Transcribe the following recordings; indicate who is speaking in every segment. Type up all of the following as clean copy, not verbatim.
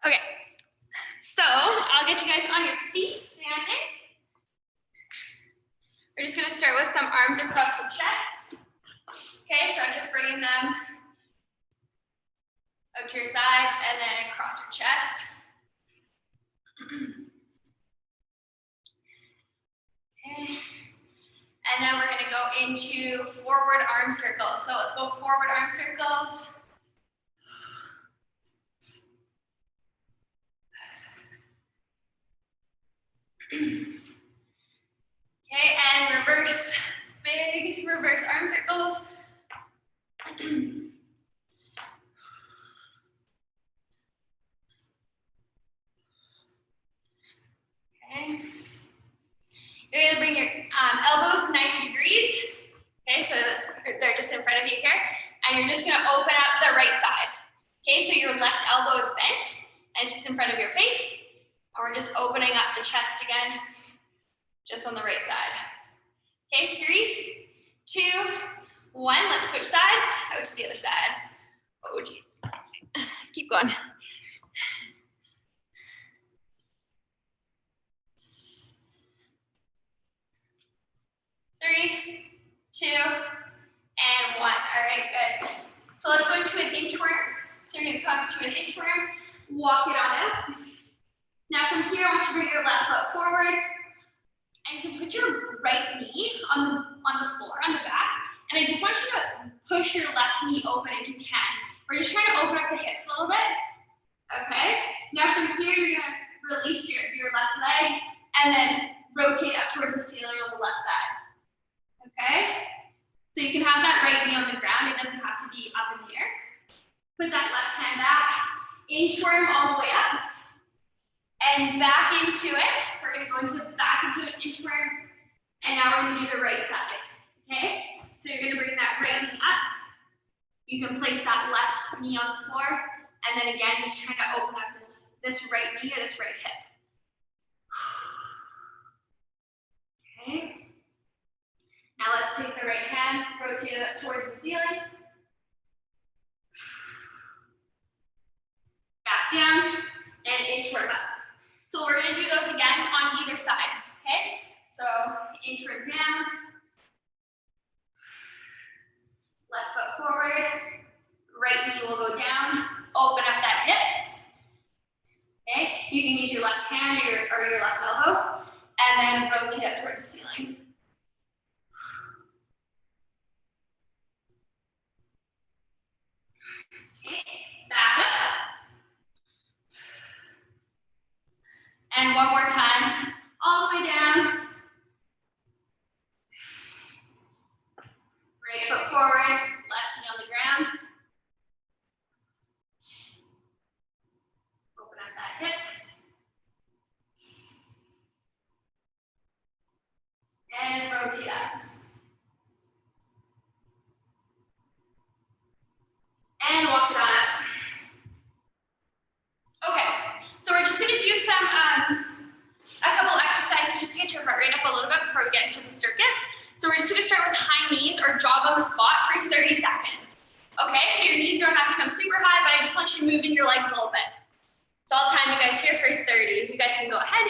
Speaker 1: Okay, so I'll get you guys on your feet, standing. We're just gonna start with some arms across the chest. Okay, so I'm just bringing them out to your sides and then across your chest. Okay, and then we're gonna go into forward arm circles. So let's go forward arm circles. Okay, and reverse, big reverse arm circles. Okay. You're gonna bring your elbows 90 degrees. Okay, so they're just in front of you here. And you're just gonna open up the right side. Okay, so your left elbow is bent and it's just in front of your face. And we're just opening up the chest again, just on the right side. Okay, 3, 2, 1. Let's switch sides. Out to the other side. Oh, geez. Keep going. 3, 2, and 1. All right, good. So let's go into an inchworm. So you're gonna come to an inchworm, walk it on out. Now from here, I want you to bring your left foot forward, and you can put your right knee on the floor, on the back, and I just want you to push your left knee open if you can. We're just trying to open up the hips a little bit, okay? Now from here, you're gonna release your left leg, and then rotate up towards the ceiling on the left side. Okay? So you can have that right knee on the ground. It doesn't have to be up in the air. Put that left hand back, inchworm all the way up, and back into it. We're gonna go back into an inchworm, and now we're gonna do the right side, okay? So you're gonna bring that right knee up. You can place that left knee on the floor, and then again, just trying to open up this right knee or this right hip. Okay? Now let's take the right hand, rotate it up towards the ceiling. Back down, and inchworm up. So we're gonna do those again on either side, okay? So inchworm down, left foot forward, right knee will go down, open up that hip. Okay, you can use your left hand or your left elbow, and then rotate up towards the ceiling. Okay, back up. And one more time, all the way down. Right foot forward, left knee on the ground. Open up that hip. And rotate up. And walk it on up. Okay, so we're just gonna do a couple exercises just to get your heart rate up a little bit before we get into the circuits. So we're just gonna start with high knees or jog on the spot for 30 seconds. Okay, so your knees don't have to come super high, but I just want you to move in your legs a little bit. So I'll time you guys here for 30. You guys can go ahead.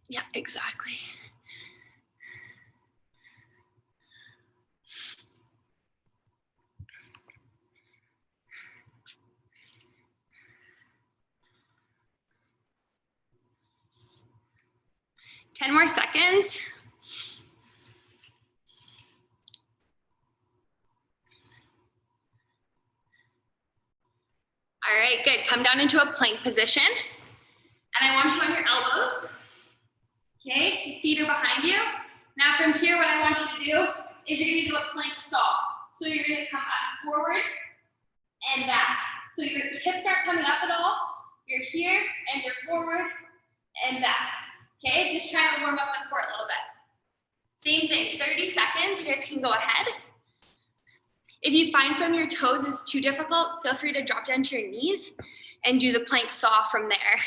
Speaker 1: Yeah, exactly. Ten more seconds. All right, good. Come down into a plank position. And I want you on your elbows. Okay, feet are behind you. Now from here, what I want you to do is you're gonna do a plank saw. So you're gonna come up forward and back. So your hips aren't coming up at all. You're here and you're forward and back. Okay, just trying to warm up the core a little bit. Same thing, 30 seconds, you guys can go ahead. If you find from your toes is too difficult, feel free to drop down to your knees and do the plank saw from there.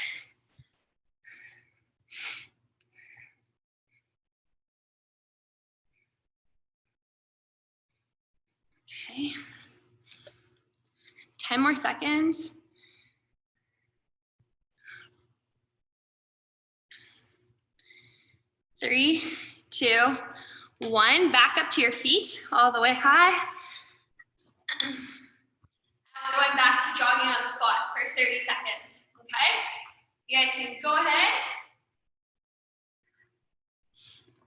Speaker 1: Okay. 10 more seconds. 3, 2, 1. Back up to your feet all the way high. We're going back to jogging on the spot for 30 seconds, okay? You guys can go ahead.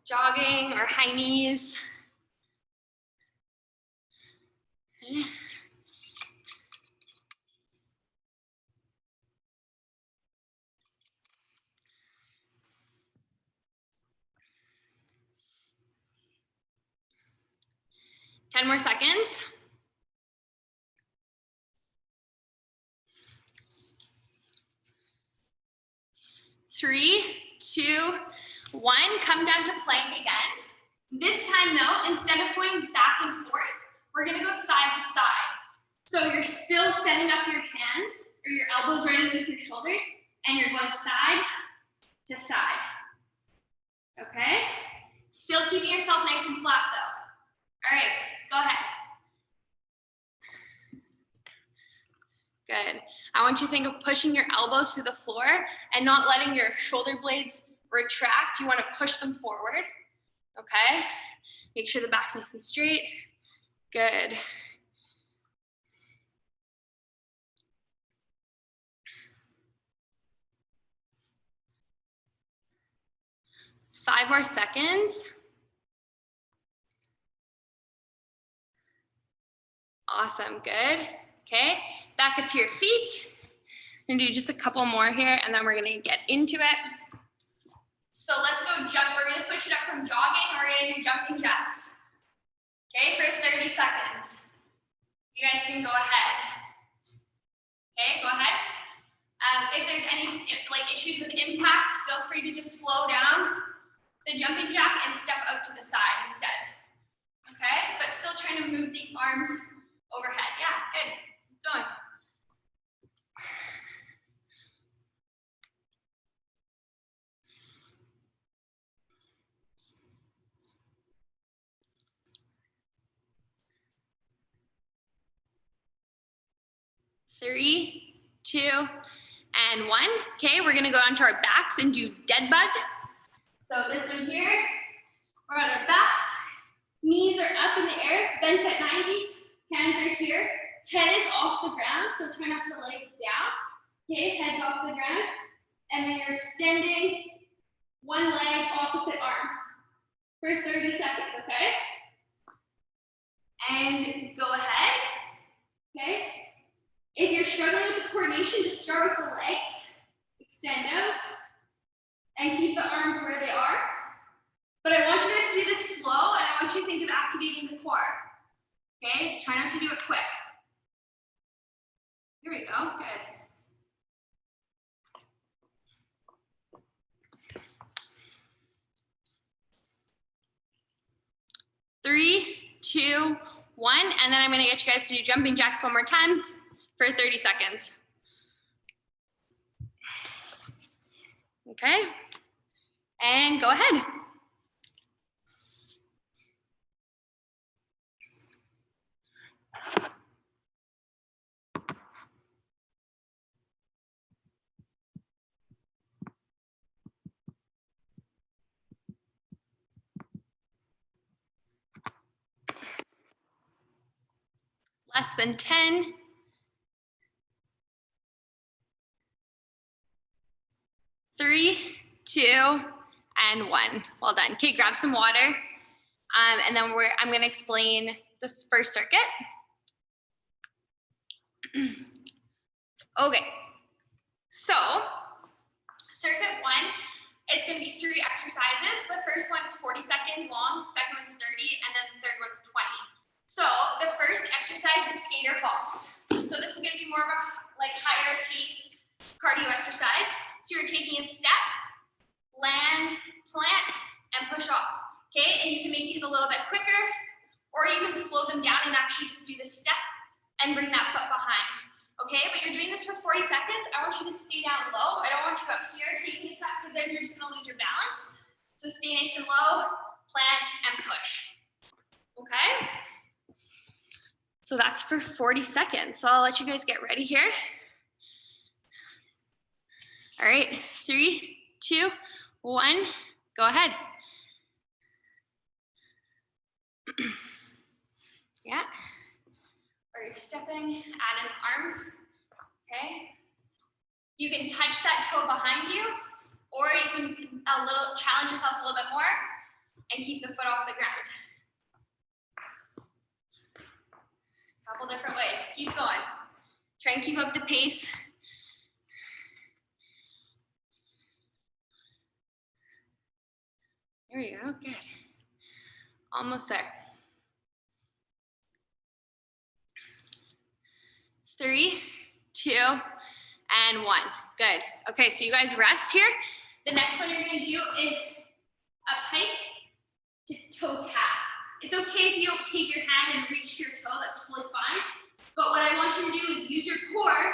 Speaker 1: Jogging or high knees. Okay. Ten more seconds. 3, 2, 1. Come down to plank again. This time though, instead of going back and forth, we're gonna go side to side. So you're still setting up your hands or your elbows right underneath your shoulders, and you're going side to side. Okay? Still keeping yourself nice and flat though. All right, go ahead. Good. I want you to think of pushing your elbows to the floor and not letting your shoulder blades retract. You want to push them forward. Okay? Make sure the back's nice and straight. Good. Five more seconds. Awesome, good. Okay, back up to your feet. We're gonna do just a couple more here and then we're gonna get into it. So let's go jump. We're gonna switch it up from jogging and we're gonna do jumping jacks. Okay, for 30 seconds. You guys can go ahead. Okay, go ahead. If there's any issues with impact, feel free to just slow down the jumping jack and step out to the side instead. Okay, but still trying to move the arms overhead. Yeah, good. Keep going. Three, 2, and 1. Okay, we're gonna go onto our backs and do dead bug. So this one here, we're on our backs. Knees are up in the air, bent at 90. Hands are here. Head is off the ground, so try not to lay down. Okay, head's off the ground. And then you're extending one leg, opposite arm for 30 seconds, okay? And go ahead, okay? If you're struggling with the coordination, just start with the legs. Extend out and keep the arms where they are. But I want you guys to do this slow, and I want you to think of activating the core. Okay, try not to do it quick. Here we go, good. Three, 2, 1, and then I'm gonna get you guys to do jumping jacks one more time for 30 seconds. Okay, and go ahead. Less than 10. 3, 2, and 1. Well done. Okay, grab some water. And then I'm gonna explain this first circuit. Okay, so circuit 1, it's gonna be 3 exercises. The first one is 40 seconds long, second one's 30, and then the third one's 20. So the first exercise is skater hops. So this is gonna be more of a higher paced cardio exercise. So you're taking a step, land, plant, and push off. Okay, and you can make these a little bit quicker, or you can slow them down and actually just do the step and bring that foot behind. Okay, but you're doing this for 40 seconds. I want you to stay down low. I don't want you up here taking a step because then you're just gonna lose your balance. So stay nice and low, plant, and push. Okay? So that's for 40 seconds. So I'll let you guys get ready here. All right, 3, 2, 1, go ahead. Yeah. Or you're stepping, add in arms, okay? You can touch that toe behind you, or you can challenge yourself a little bit more and keep the foot off the ground. Couple different ways, keep going. Try and keep up the pace. There we go, good. Almost there. 3, 2, and 1. Good. Okay, so you guys rest here. The next one you're gonna do is a pike to toe tap. It's okay if you don't take your hand and reach your toe, that's totally fine. But what I want you to do is use your core,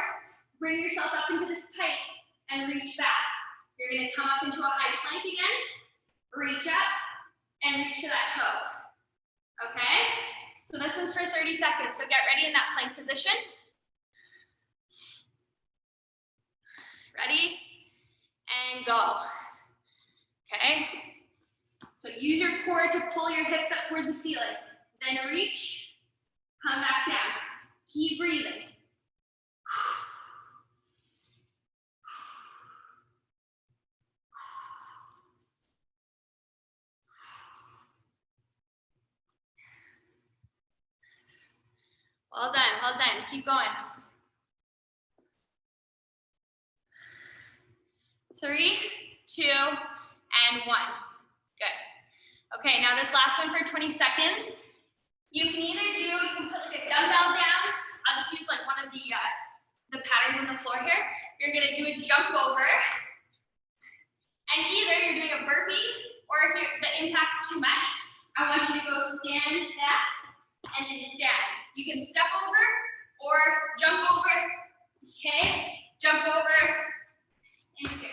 Speaker 1: bring yourself up into this pike, and reach back. You're gonna come up into a high plank again, reach up, and reach to that toe. Okay? So this one's for 30 seconds, so get ready in that plank position. Ready? And go. Okay? So use your core to pull your hips up towards the ceiling. Then reach, come back down. Keep breathing. Well done, well done. Keep going. 3, 2, and 1. Good. Okay, now this last one for 20 seconds. You can put like a dumbbell down. I'll just use like one of the patterns on the floor here. You're gonna do a jump over. And either you're doing a burpee, or if the impact's too much, I want you to go stand back and then stand. You can step over or jump over, okay? Jump over and here.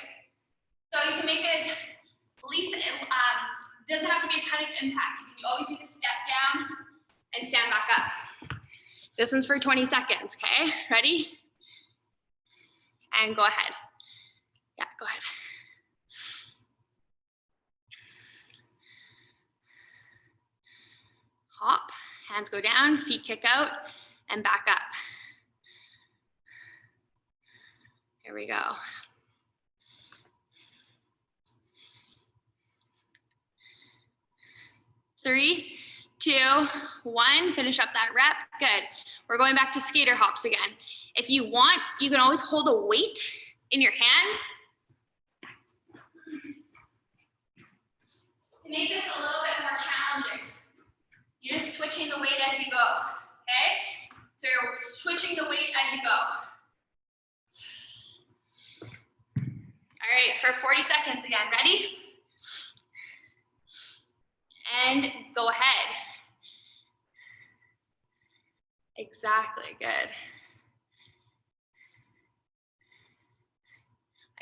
Speaker 1: So you can make it as least, doesn't have to be a ton of impact. You can always do the step down and stand back up. This one's for 20 seconds, okay? Ready? And go ahead. Yeah, go ahead. Hop, hands go down, feet kick out, and back up. Here we go. Three, 2, 1, finish up that rep, good. We're going back to skater hops again. If you want, you can always hold a weight in your hands. To make this a little bit more challenging, you're just switching the weight as you go, okay? So you're switching the weight as you go. All right, for 40 seconds again, ready? And go ahead. Exactly, good.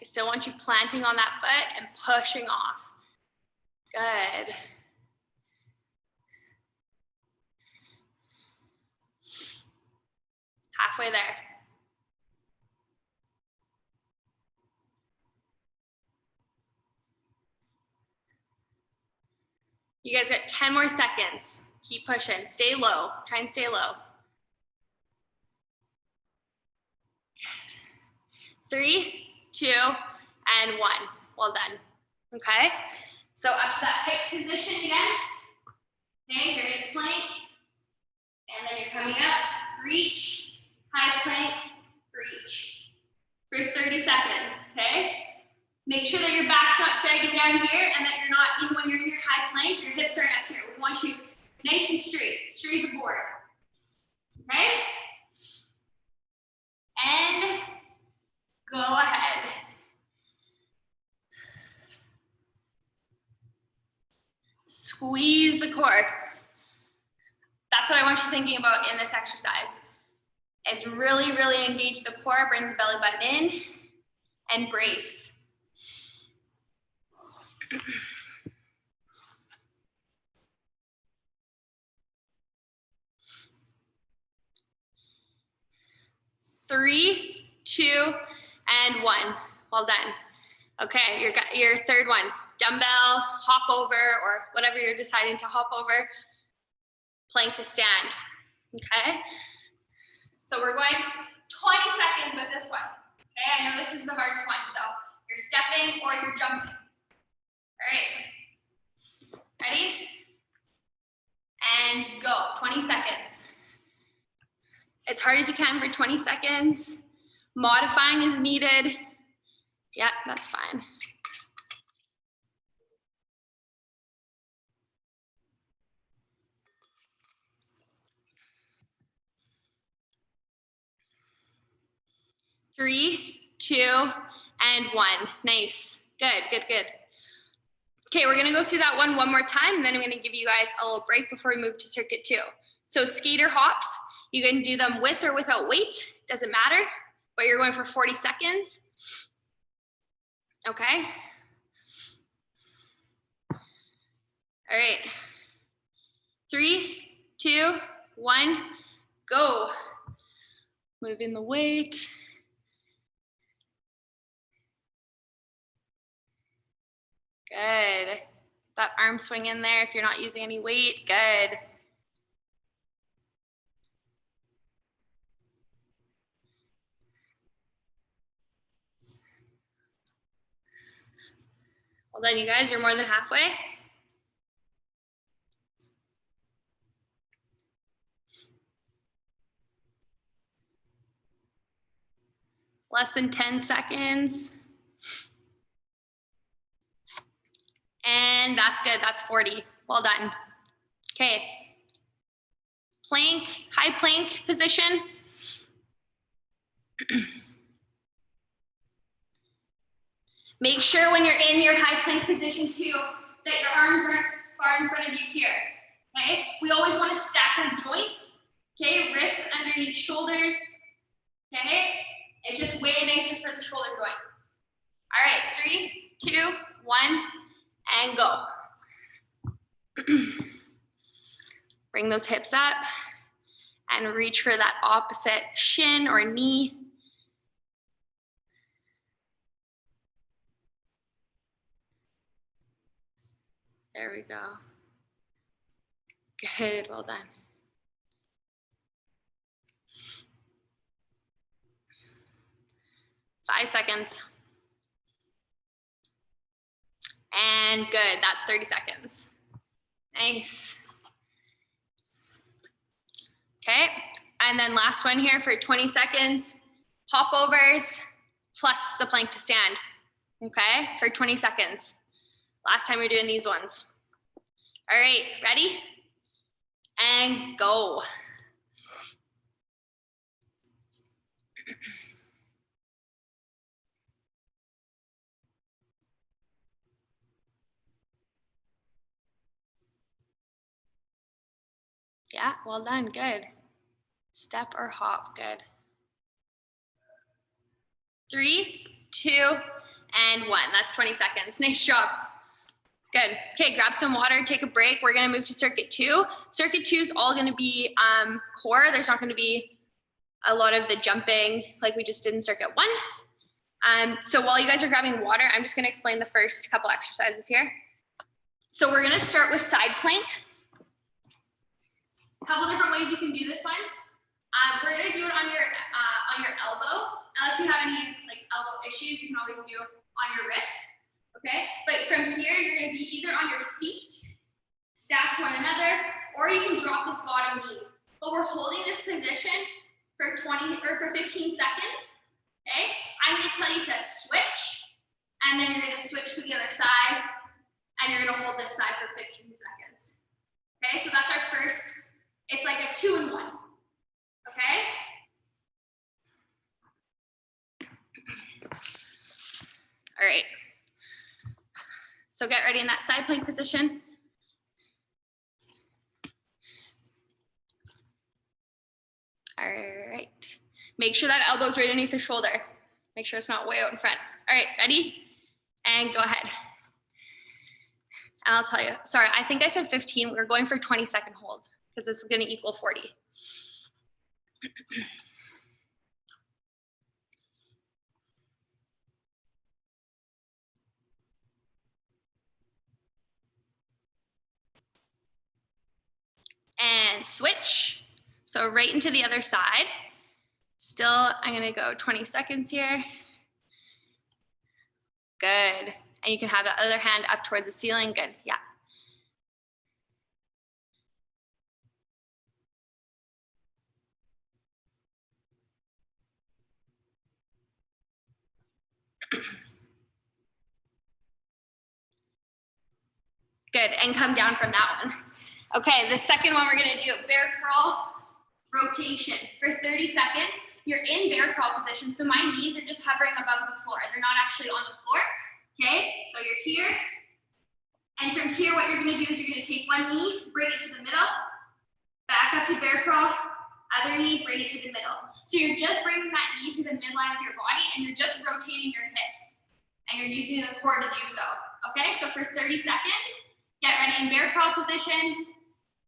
Speaker 1: I still want you planting on that foot and pushing off. Good. Halfway there. You guys got 10 more seconds. Keep pushing, stay low, try and stay low. Good. 3, 2, and 1. Well done, okay? So up to that pike position again. Okay, you're in plank, and then you're coming up, reach, high plank, reach. For 30 seconds, okay? Make sure that your back's not sagging down here and that you're not, even when you're in your high plank, your hips are up here. We want you nice and straight as a board, okay? And go ahead. Squeeze the core. That's what I want you thinking about in this exercise, is really, really engage the core, bring the belly button in, and brace. 3, 2, and 1. Well done. Okay, your third one, dumbbell, hop over, or whatever you're deciding to hop over, plank to stand, okay? So we're going 20 seconds with this one, okay? I know this is the hardest one, so you're stepping or you're jumping. All right, ready? And go, 20 seconds. As hard as you can for 20 seconds. Modifying is needed. Yeah, that's fine. Three, 2, and 1. Nice. Good, good, good. Okay, we're gonna go through that one more time, and then I'm gonna give you guys a little break before we move to circuit 2. So skater hops, you can do them with or without weight, doesn't matter, but you're going for 40 seconds. Okay. All right. 3, 2, 1, go. Moving the weight. Good. That arm swing in there if you're not using any weight. Good. Well done, you guys. You're more than halfway. Less than 10 seconds. And that's good, that's 40. Well done. Okay. Plank, high plank position. Make sure when you're in your high plank position too, that your arms aren't far in front of you here, okay? We always wanna stack our joints, okay? Wrists underneath shoulders, okay? It's just way nicer for the shoulder joint. All right, 3, 2, 1, and go. Bring those hips up and reach for that opposite shin or knee. There we go. Good, well done. Five seconds. And good, that's 30 seconds. Nice. Okay, and then last one here for 20 seconds. Hop overs plus the plank to stand, okay, for 20 seconds. Last time we're doing these ones. All right, ready? And go. Yeah, well done, good. Step or hop, good. 3, 2, and 1. That's 20 seconds. Nice job. Good. Okay, grab some water, take a break. We're gonna move to circuit 2. Circuit 2 is all gonna be core. There's not gonna be a lot of the jumping like we just did in circuit 1. So while you guys are grabbing water, I'm just gonna explain the first couple exercises here. So we're gonna start with side plank. A couple different ways you can do this one. We're gonna do it on your elbow. Unless you have any like elbow issues, you can always do it on your wrist. Okay, but from here, you're gonna be either on your feet, stacked one another, or you can drop this bottom knee. But we're holding this position for 15 seconds, okay? I'm gonna tell you to switch, and then you're gonna switch to the other side, and you're gonna hold this side for 15 seconds. Okay, so that's our first, it's like a 2 in 1, okay? All right. So get ready in that side plank position. All right. Make sure that elbow's right underneath the shoulder. Make sure it's not way out in front. All right, ready? And go ahead. And I'll tell you, sorry, I think I said 15. We're going for 20-second hold because this is gonna equal 40. and switch. So right into the other side. Still, I'm gonna go 20 seconds here. Good. And you can have the other hand up towards the ceiling. Good, yeah. Good, and come down from that one. Okay, the second one we're gonna do bear curl rotation for 30 seconds. You're in bear curl position, so my knees are just hovering above the floor. They're not actually on the floor, okay? So you're here, and from here, what you're gonna do is you're gonna take one knee, bring it to the middle, back up to bear curl, other knee, bring it to the middle. So you're just bringing that knee to the midline of your body, and you're just rotating your hips, and you're using the core to do so, okay? So for 30 seconds, get ready in bear curl position.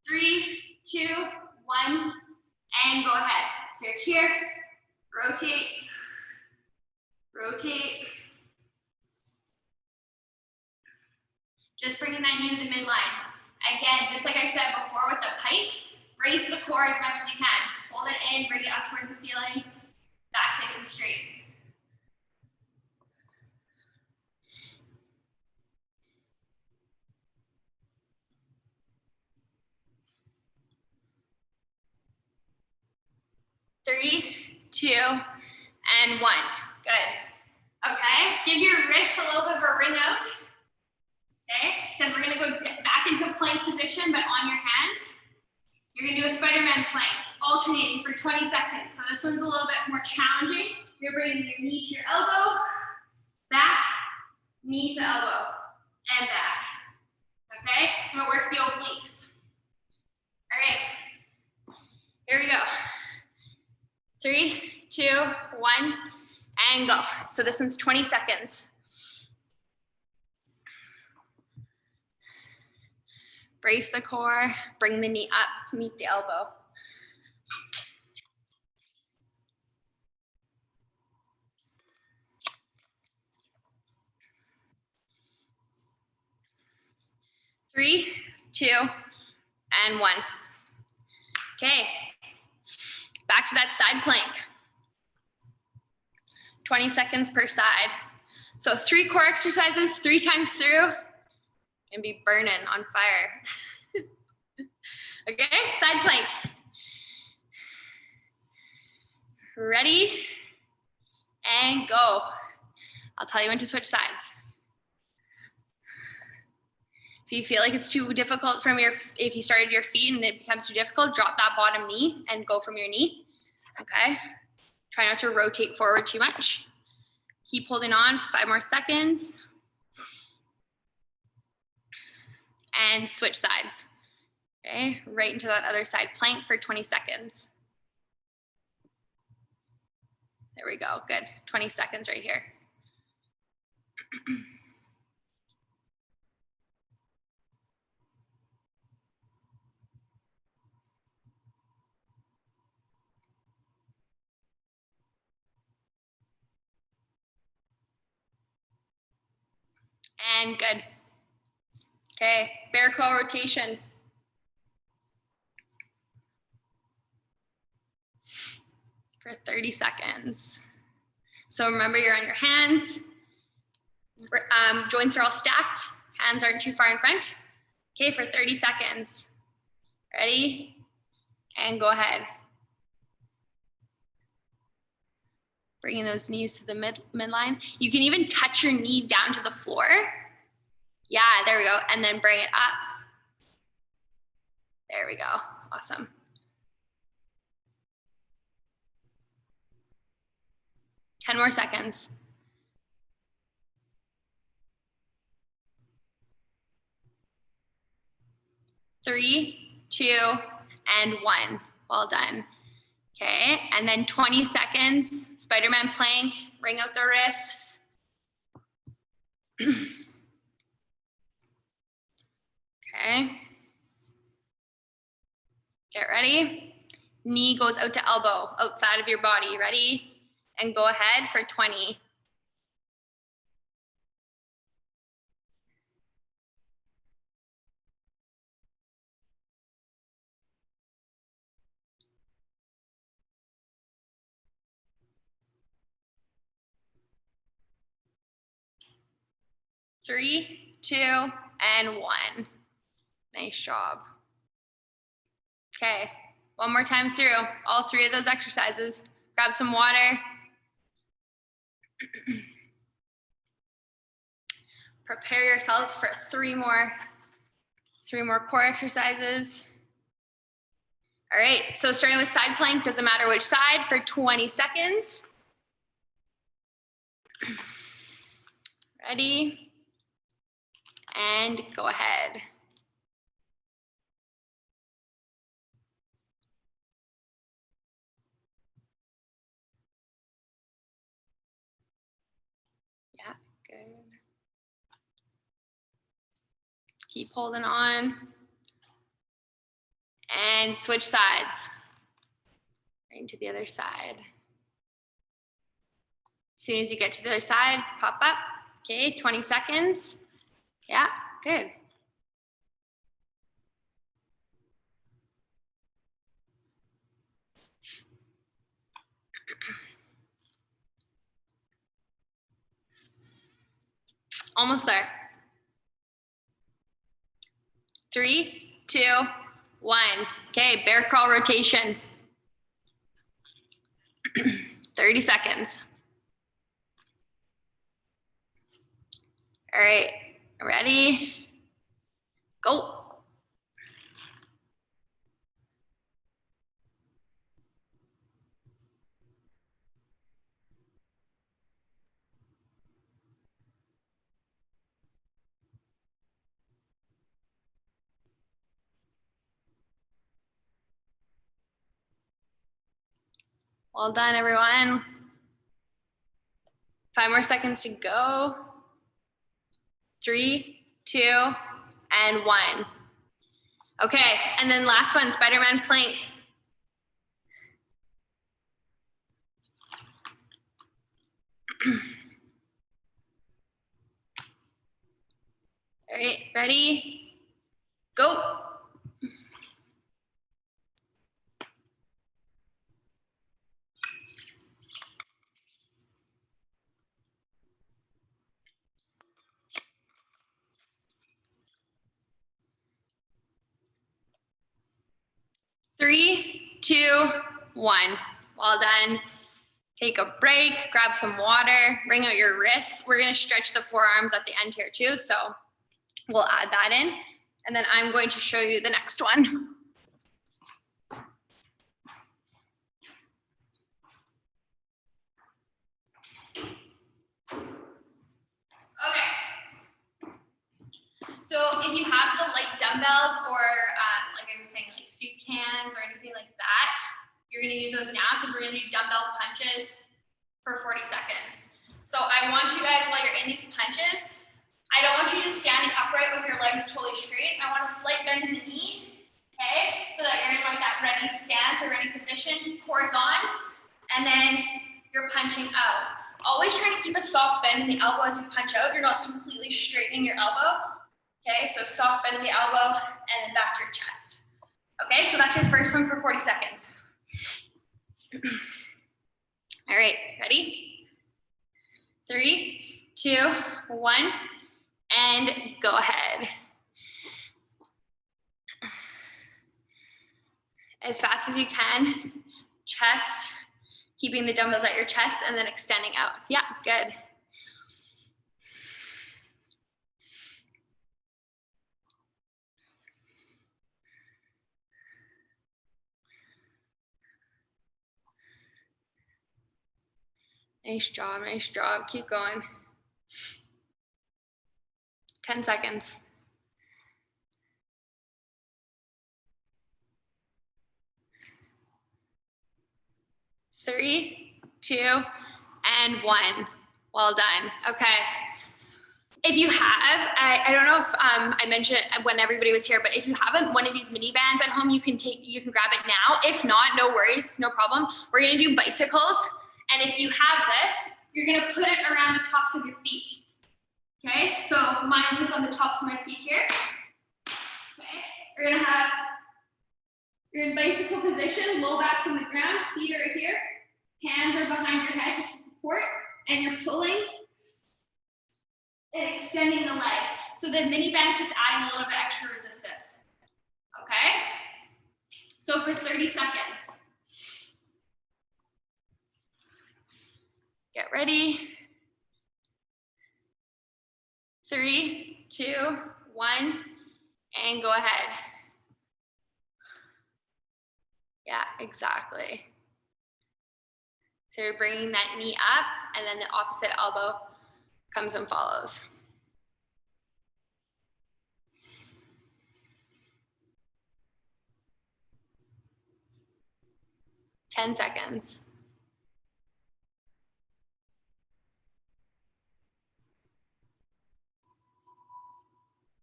Speaker 1: 3, 2, 1, and go ahead. So you're here, rotate, rotate. Just bringing that knee to the midline. Again, just like I said before with the pikes, brace the core as much as you can. Hold it in, bring it up towards the ceiling, back nice and straight. Three, 2, and 1. Good. Okay, give your wrists a little bit of a ring out. Okay, because we're gonna go back into plank position, but on your hands. You're gonna do a Spiderman plank, alternating for 20 seconds. So this one's a little bit more challenging. You're bringing your knee to your elbow, back, knee to elbow, and back. Okay, I'm gonna work the obliques. All right, here we go. 3, 2, 1, and go. So this one's 20 seconds. Brace the core, bring the knee up, meet the elbow. Three, 2, and 1. Okay, back to that side plank. 20 seconds per side. So 3 core exercises, 3 times through, and be burning on fire. Okay, side plank. Ready, and go. I'll tell you when to switch sides. If you feel like it's too difficult if you started your feet and it becomes too difficult, drop that bottom knee and go from your knee, okay? Try not to rotate forward too much. Keep holding on, 5 more seconds. And switch sides, okay? Right into that other side plank for 20 seconds. There we go, good. 20 seconds right here. And good. Okay, bear curl rotation. For 30 seconds. So remember, you're on your hands. Joints are all stacked. Hands aren't too far in front. Okay, for 30 seconds. Ready? And go ahead. Bringing those knees to the midline. You can even touch your knee down to the floor. Yeah, there we go. And then bring it up. There we go. Awesome. Ten more seconds. 3, 2, and 1. Well done. Okay, and then 20 seconds, Spiderman plank, bring out the wrists. Okay. Get ready. Knee goes out to elbow, outside of your body. Ready? And go ahead for 20. 3, 2, and 1. Nice job. Okay, one more time through all 3 of those exercises. Grab some water. Prepare yourselves for 3 more core exercises. All right, so starting with side plank, doesn't matter which side, for 20 seconds. Ready? And go ahead. Yeah, good. Keep holding on. And switch sides. Right into the other side. As soon as you get to the other side, pop up. Okay, 20 seconds. Yeah, good. Almost there. 3, 2, 1. Okay, bear crawl rotation. 30 seconds. All right, ready? Go. Well done, everyone. 5 more seconds to go. 3, 2, and 1. Okay, and then last one, Spiderman Plank. All right, ready? Go. Three, 2, 1. Well done. Take a break, grab some water, bring out your wrists. We're gonna stretch the forearms at the end here too, so we'll add that in. And then I'm going to show you the next one. Okay. So if you have the light dumbbells or like I was saying, like soup cans or anything like that, you're gonna use those now because we're gonna do dumbbell punches for 40 seconds. So I want you guys, while you're in these punches, I don't want you just standing upright with your legs totally straight. I want a slight bend in the knee, okay? So that you're in like that ready stance or ready position, core's on, and then you're punching out. Always trying to keep a soft bend in the elbow as you punch out. You're not completely straightening your elbow, okay? So soft bend in the elbow and then back to your chest. Okay, so that's your first one for 40 seconds. All right, ready? 3, 2, 1. And go ahead. As fast as you can, chest, keeping the dumbbells at your chest and then extending out. Yeah, good. Nice job, nice job. Keep going. 10 seconds. 3, 2, and 1. Well done. Okay. If you have, I don't know if I mentioned it when everybody was here, but if you have one of these mini bands at home, you can grab it now. If not, no worries, no problem. We're gonna do bicycles. And if you have this, you're gonna put it around the tops of your feet. Okay, so mine's just on the tops of my feet here. Okay, you're in bicycle position, low back's on the ground, feet are here, hands are behind your head just to support, and you're pulling and extending the leg. So the mini band is just adding a little bit extra resistance. Okay? So for 30 seconds. Get ready. 3, 2, 1, and go ahead. Yeah, exactly. So you're bringing that knee up, and then the opposite elbow comes and follows. 10 seconds.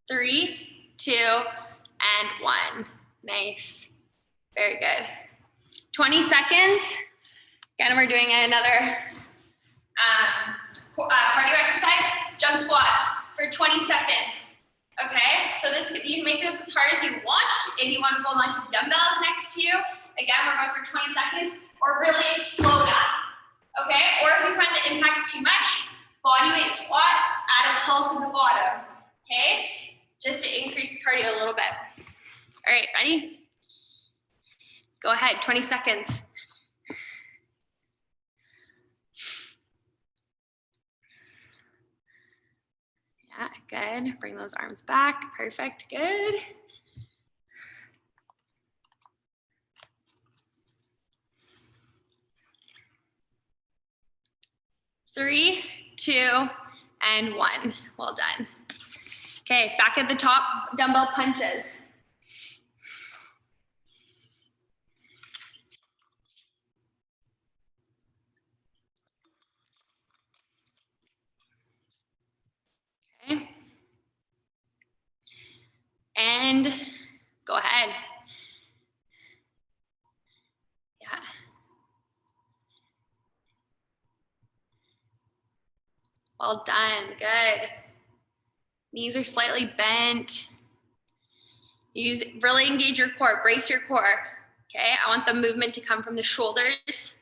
Speaker 1: 3, 2, and 1. Nice. Very good. 20 seconds. Again, we're doing another cardio exercise, jump squats for 20 seconds. Okay, so this, you can make this as hard as you want. If you want to hold on to dumbbells next to you, again, we're going for 20 seconds, or really explode up. Okay, or if you find the impact's too much, body weight squat, add a pulse at the bottom. Okay, just to increase the cardio a little bit. All right, ready? Go ahead, 20 seconds. Yeah, good. Bring those arms back. Perfect, good. Three, 2, and 1. Well done. Okay, back at the top, dumbbell punches. Okay. And go ahead. Yeah. Well done, good. Knees are slightly bent. Really engage your core, brace your core. Okay, I want the movement to come from the shoulders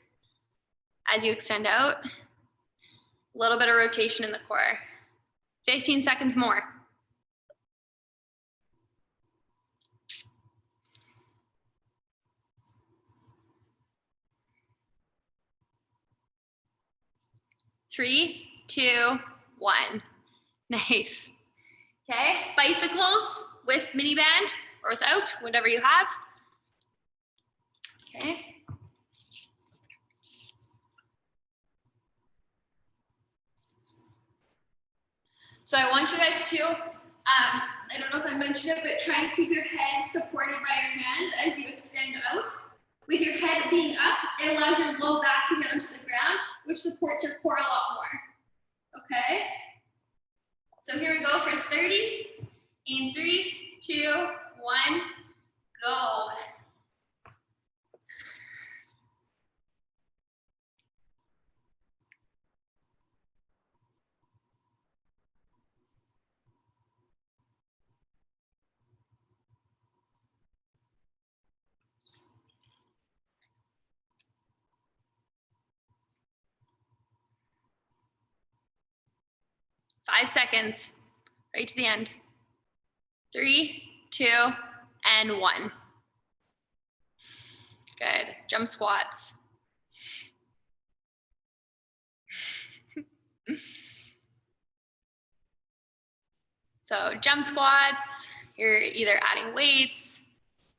Speaker 1: as you extend out. A little bit of rotation in the core. 15 seconds more. 3, 2, 1. Nice. Okay, bicycles with mini band or without, whatever you have. Okay. So I want you guys to, I don't know if I mentioned it, but try and keep your head supported by your hands as you extend out. With your head being up, it allows your low back to get onto the ground, which supports your core a lot more. Okay? So here we go for 30. In 3, 2, 1, go. Five seconds, right to the end. 3, 2, and 1. Good. Jump squats. So jump squats, you're either adding weights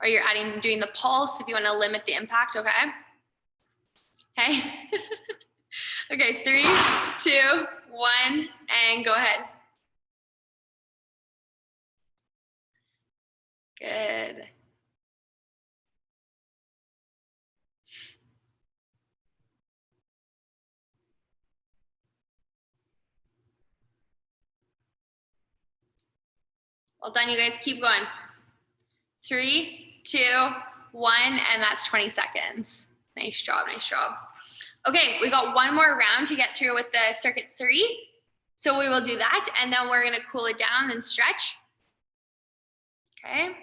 Speaker 1: or you're doing the pulse if you want to limit the impact, okay? Okay. Okay, 3, 2, 1, and go ahead. Good. Well done, you guys. Keep going. 3, 2, 1, and that's 20 seconds. Nice job, nice job. Okay, we got one more round to get through with the circuit 3. So we will do that, and then we're gonna cool it down and stretch. Okay.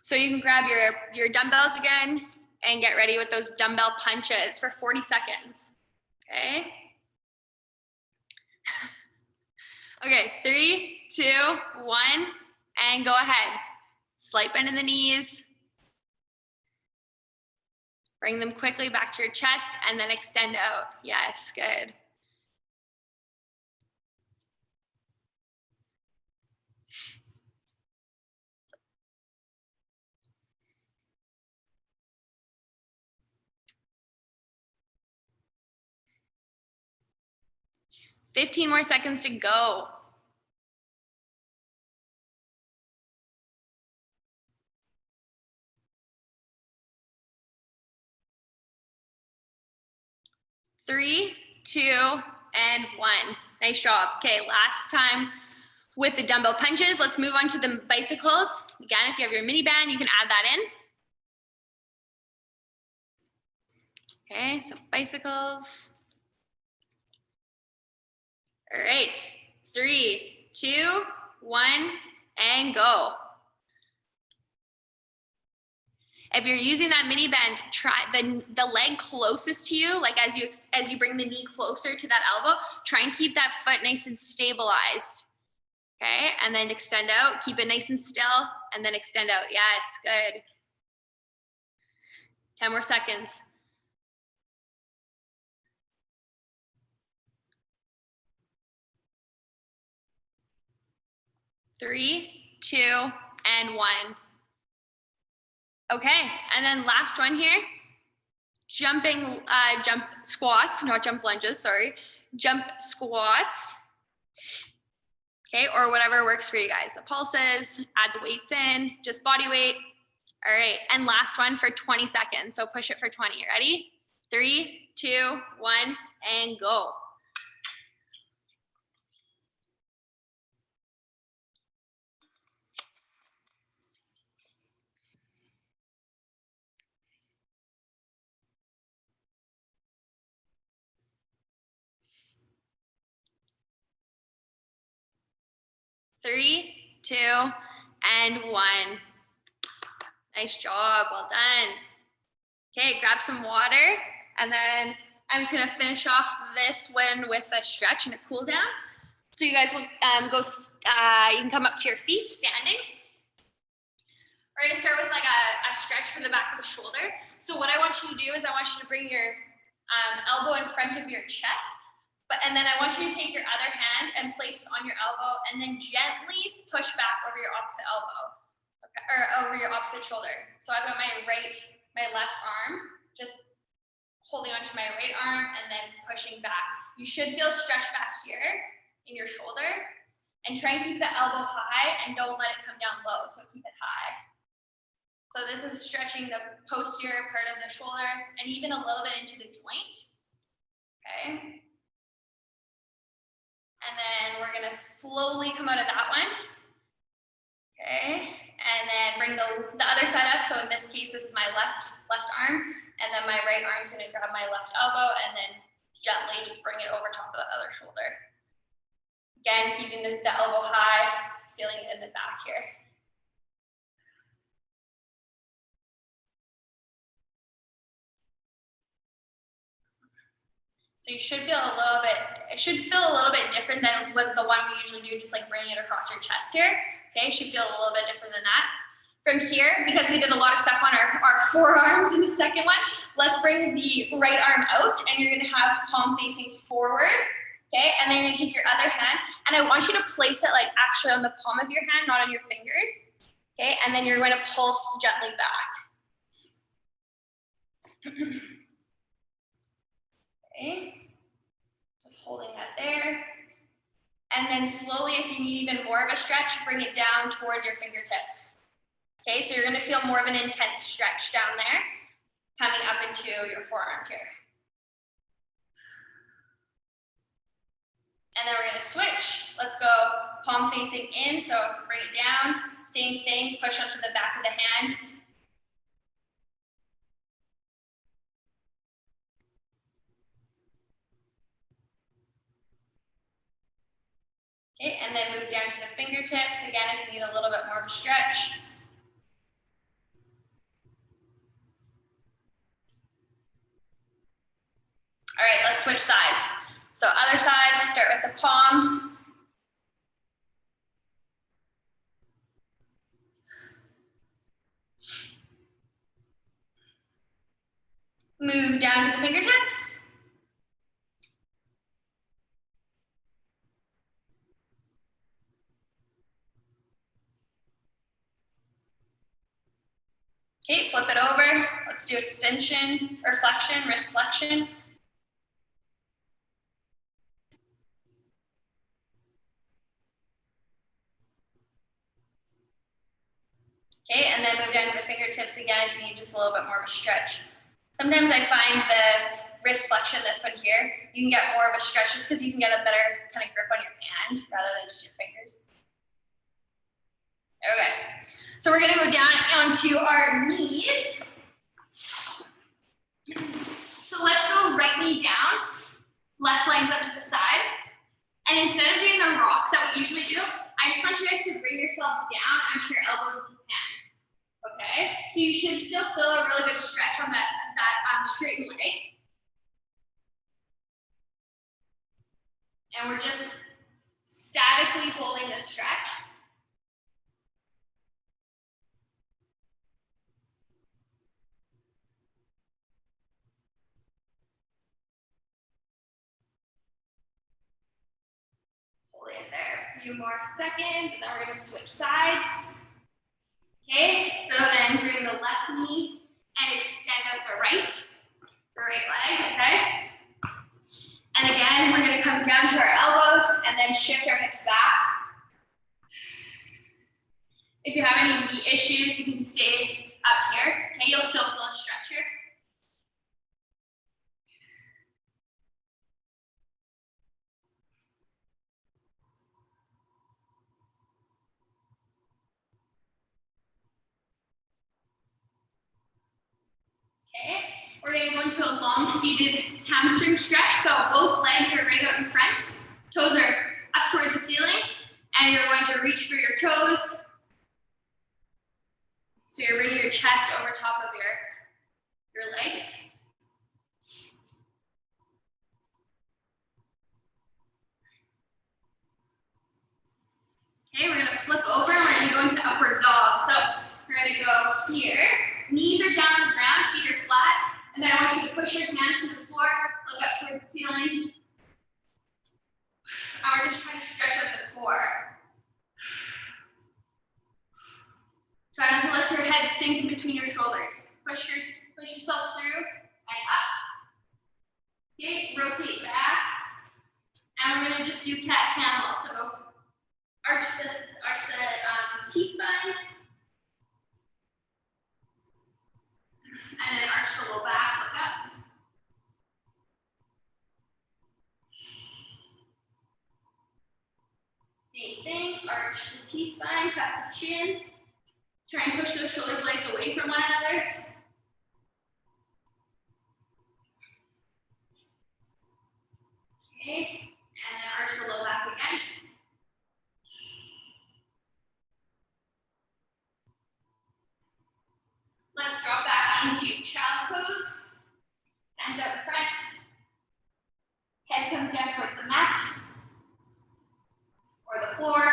Speaker 1: So you can grab your dumbbells again and get ready with those dumbbell punches for 40 seconds. Okay. Okay, 3, 2, 1, and go ahead. Slight bend in the knees. Bring them quickly back to your chest and then extend out. Yes, good. $15 more seconds to go. Three, two, and one. Nice job. Okay, last time with the dumbbell punches. Let's move on to the bicycles. Again, if you have your mini band, you can add that in. Okay, so bicycles. All right, 3, 2, 1, and go. If you're using that mini band, try the leg closest to you, like as you bring the knee closer to that elbow, try and keep that foot nice and stabilized. Okay, and then extend out, keep it nice and still, and then extend out. Yes, good. 10 more seconds. 3, 2, and 1. Okay, and then last one here. Jump squats, not jump lunges, sorry. Jump squats. Okay, or whatever works for you guys. The pulses, add the weights in, just body weight. All right, and last one for 20 seconds. So push it for 20. Ready? 3, 2, 1, and go. Three, 2, and 1. Nice job, well done. Okay, grab some water, and then I'm just gonna finish off this one with a stretch and a cool down. So you guys will you can come up to your feet, standing. We're gonna start with like a stretch for the back of the shoulder. So what I want you to do is I want you to bring your elbow in front of your chest, and then I want you to take your other hand and place it on your elbow and then gently push back over your opposite elbow, okay, or over your opposite shoulder. So I've got my left arm, just holding onto my right arm and then pushing back. You should feel stretch back here in your shoulder, and try and keep the elbow high and don't let it come down low, so keep it high. So this is stretching the posterior part of the shoulder and even a little bit into the joint, okay? And then we're gonna slowly come out of that one, okay? And then bring the other side up. So in this case, this is my left arm, and then my right arm is gonna grab my left elbow and then gently just bring it over top of the other shoulder. Again, keeping the elbow high, feeling it in the back here. So you should feel it should feel a little bit different than what the one we usually do, just like bringing it across your chest here. Okay, should feel a little bit different than that. From here, because we did a lot of stuff on our forearms in the second one, let's bring the right arm out, and you're gonna have palm facing forward, okay? And then you're gonna take your other hand, and I want you to place it like actually on the palm of your hand, not on your fingers, okay? And then you're going to pulse gently back. Okay, just holding that there. And then slowly, if you need even more of a stretch, bring it down towards your fingertips. Okay, so you're gonna feel more of an intense stretch down there, coming up into your forearms here. And then we're gonna switch. Let's go palm facing in, so bring it down. Same thing, push onto the back of the hand. Okay, and then move down to the fingertips. Again, if you need a little bit more of a stretch. All right, let's switch sides. So other side, start with the palm. Move down to the fingertips. Okay, flip it over. Let's do extension or flexion, wrist flexion. Okay, and then move down to the fingertips again if you need just a little bit more of a stretch. Sometimes I find the wrist flexion, this one here, you can get more of a stretch just because you can get a better kind of grip on your hand rather than just your fingers. Okay, so we're gonna go down onto our knees. So let's go right knee down, left leg's up to the side. And instead of doing the rocks that we usually do, I just want you guys to bring yourselves down onto your elbows if you can. Okay, so you should still feel a really good stretch on that straightened leg. And we're just statically holding the stretch. Hold it there a few more seconds, and then we're gonna switch sides. Okay, so then bring the left knee and extend out the right leg, okay? And again, we're gonna come down to our elbows and then shift our hips back. If you have any knee issues, you can stay up here, okay? You'll still feel a stretch here. Okay, we're gonna go into a long seated hamstring stretch. So both legs are right out in front. Toes are up toward the ceiling, and you're going to reach for your toes. So you're bringing your chest over top of your legs. Okay, we're gonna flip over, we're gonna go into upward dog. So we're gonna go here, knees are down on the ground, feet are flat, and then I want you to push your hands to the floor, look up towards the ceiling. And we're just trying to stretch out the core. Try not to let your head sink in between your shoulders. Push yourself through and up. Okay, rotate back. And we're gonna just do cat camel. So arch the T-spine. And then arch the low back, look up. Same thing, arch the T-spine, tuck the chin. Try and push those shoulder blades away from one another. Okay, and then arch the low back again. Let's drop back into child's pose. Hands out in front. Head comes down towards the mat or the floor.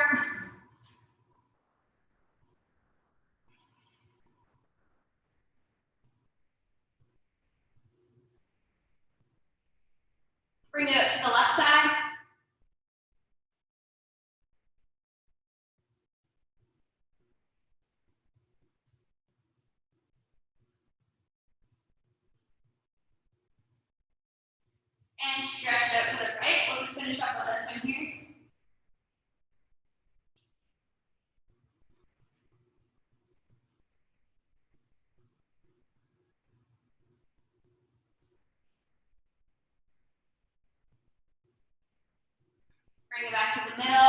Speaker 1: Bring it up to the left side. And stretch out to the right. We'll just finish up with this one here. Bring it back to the middle.